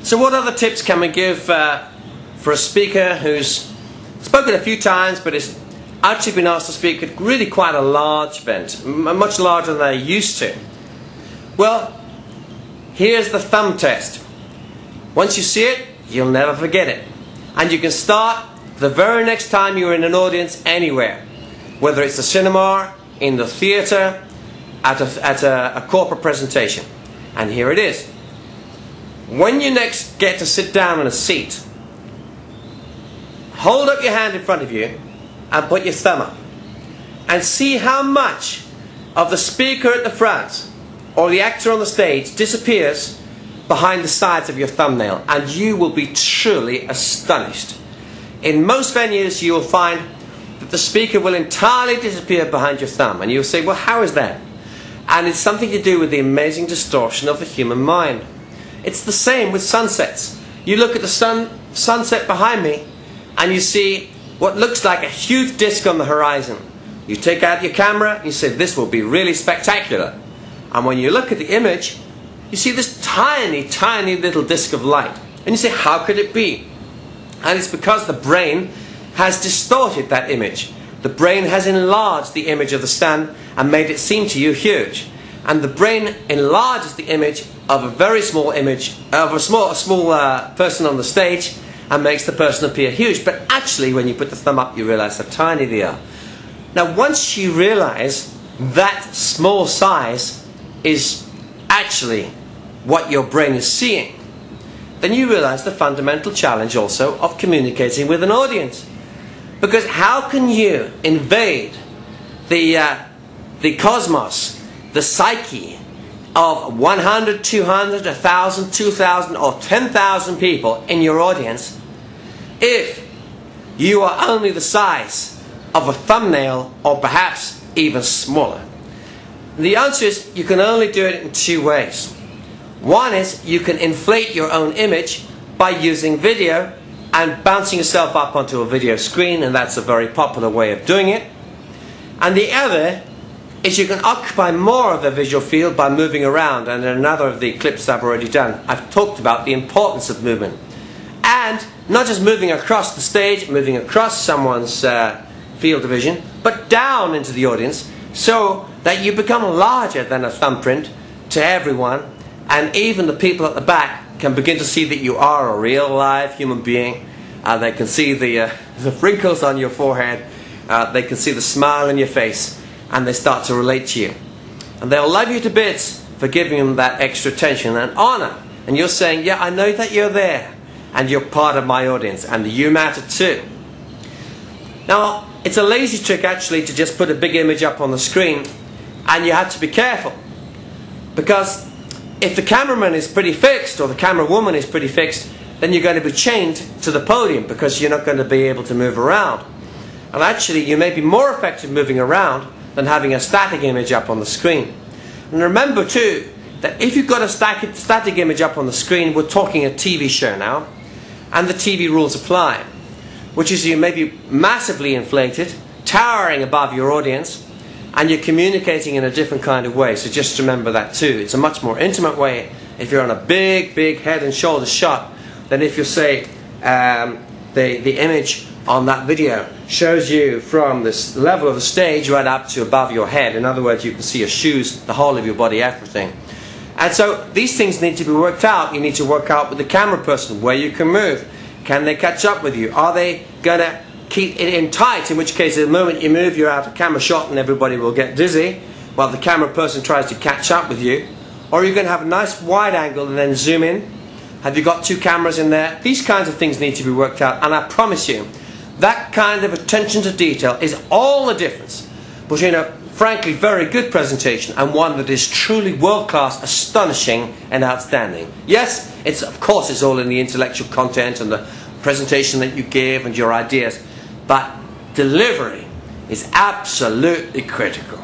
So what other tips can we give for a speaker who's spoken a few times but is actually been asked to speak at really quite a large event, much larger than they're used to? Well, here's the thumb test. Once you see it, you'll never forget it. And you can start the very next time you're in an audience anywhere, whether it's the cinema, in the theatre, at a corporate presentation. And here it is. When you next get to sit down in a seat, hold up your hand in front of you and put your thumb up. And see how much of the speaker at the front or the actor on the stage disappears behind the sides of your thumbnail, and you will be truly astonished. In most venues you will find that the speaker will entirely disappear behind your thumb, and you'll say, well, how is that? And it's something to do with the amazing distortion of the human mind. It's the same with sunsets. You look at the sunset behind me and you see what looks like a huge disc on the horizon. You take out your camera and you say, this will be really spectacular. And when you look at the image, you see this tiny, tiny little disc of light. And you say, how could it be? And it's because the brain has distorted that image. The brain has enlarged the image of the sun and made it seem to you huge. And the brain enlarges the image of a very small image, of a small person on the stage, and makes the person appear huge. But actually, when you put the thumb up, you realize how tiny they are. Now, once you realize that small size is actually what your brain is seeing, then you realize the fundamental challenge also of communicating with an audience. Because how can you invade the cosmos, the psyche of 100, 200, 1,000, 2,000 or 10,000 people in your audience if you are only the size of a thumbnail, or perhaps even smaller? The answer is you can only do it in two ways. One is you can inflate your own image by using video and bouncing yourself up onto a video screen, and that's a very popular way of doing it. And the other is you can occupy more of the visual field by moving around, and in another of the clips I've already done, I've talked about the importance of movement. And not just moving across the stage, moving across someone's field of vision, but down into the audience, so that you become larger than a thumbprint to everyone, and even the people at the back can begin to see that you are a real live human being. They can see the wrinkles on your forehead, they can see the smile on your face, and they start to relate to you. And they'll love you to bits for giving them that extra attention and honor. And you're saying, yeah, I know that you're there, and you're part of my audience, and you matter too. Now, it's a lazy trick actually to just put a big image up on the screen, and you have to be careful. Because if the cameraman is pretty fixed, or the camera woman is pretty fixed, then you're going to be chained to the podium because you're not going to be able to move around. And actually, you may be more effective moving around than having a static image up on the screen. And remember too, that if you've got a static image up on the screen, we're talking a TV show now, and the TV rules apply, which is you may be massively inflated, towering above your audience, and you're communicating in a different kind of way. So just remember that too. It's a much more intimate way if you're on a big, big head and shoulders shot than if you say the image on that video shows you from this level of the stage right up to above your head. In other words, you can see your shoes, the whole of your body, everything. And so these things need to be worked out. You need to work out with the camera person where you can move. Can they catch up with you? Are they going to keep it in tight, in which case the moment you move you're out of camera shot and everybody will get dizzy while the camera person tries to catch up with you? Or are you going to have a nice wide angle and then zoom in? Have you got two cameras in there? These kinds of things need to be worked out, and I promise you that kind of attention to detail is all the difference between a frankly very good presentation and one that is truly world-class, astonishing and outstanding. Yes, of course it's all in the intellectual content and the presentation that you give and your ideas, but delivery is absolutely critical.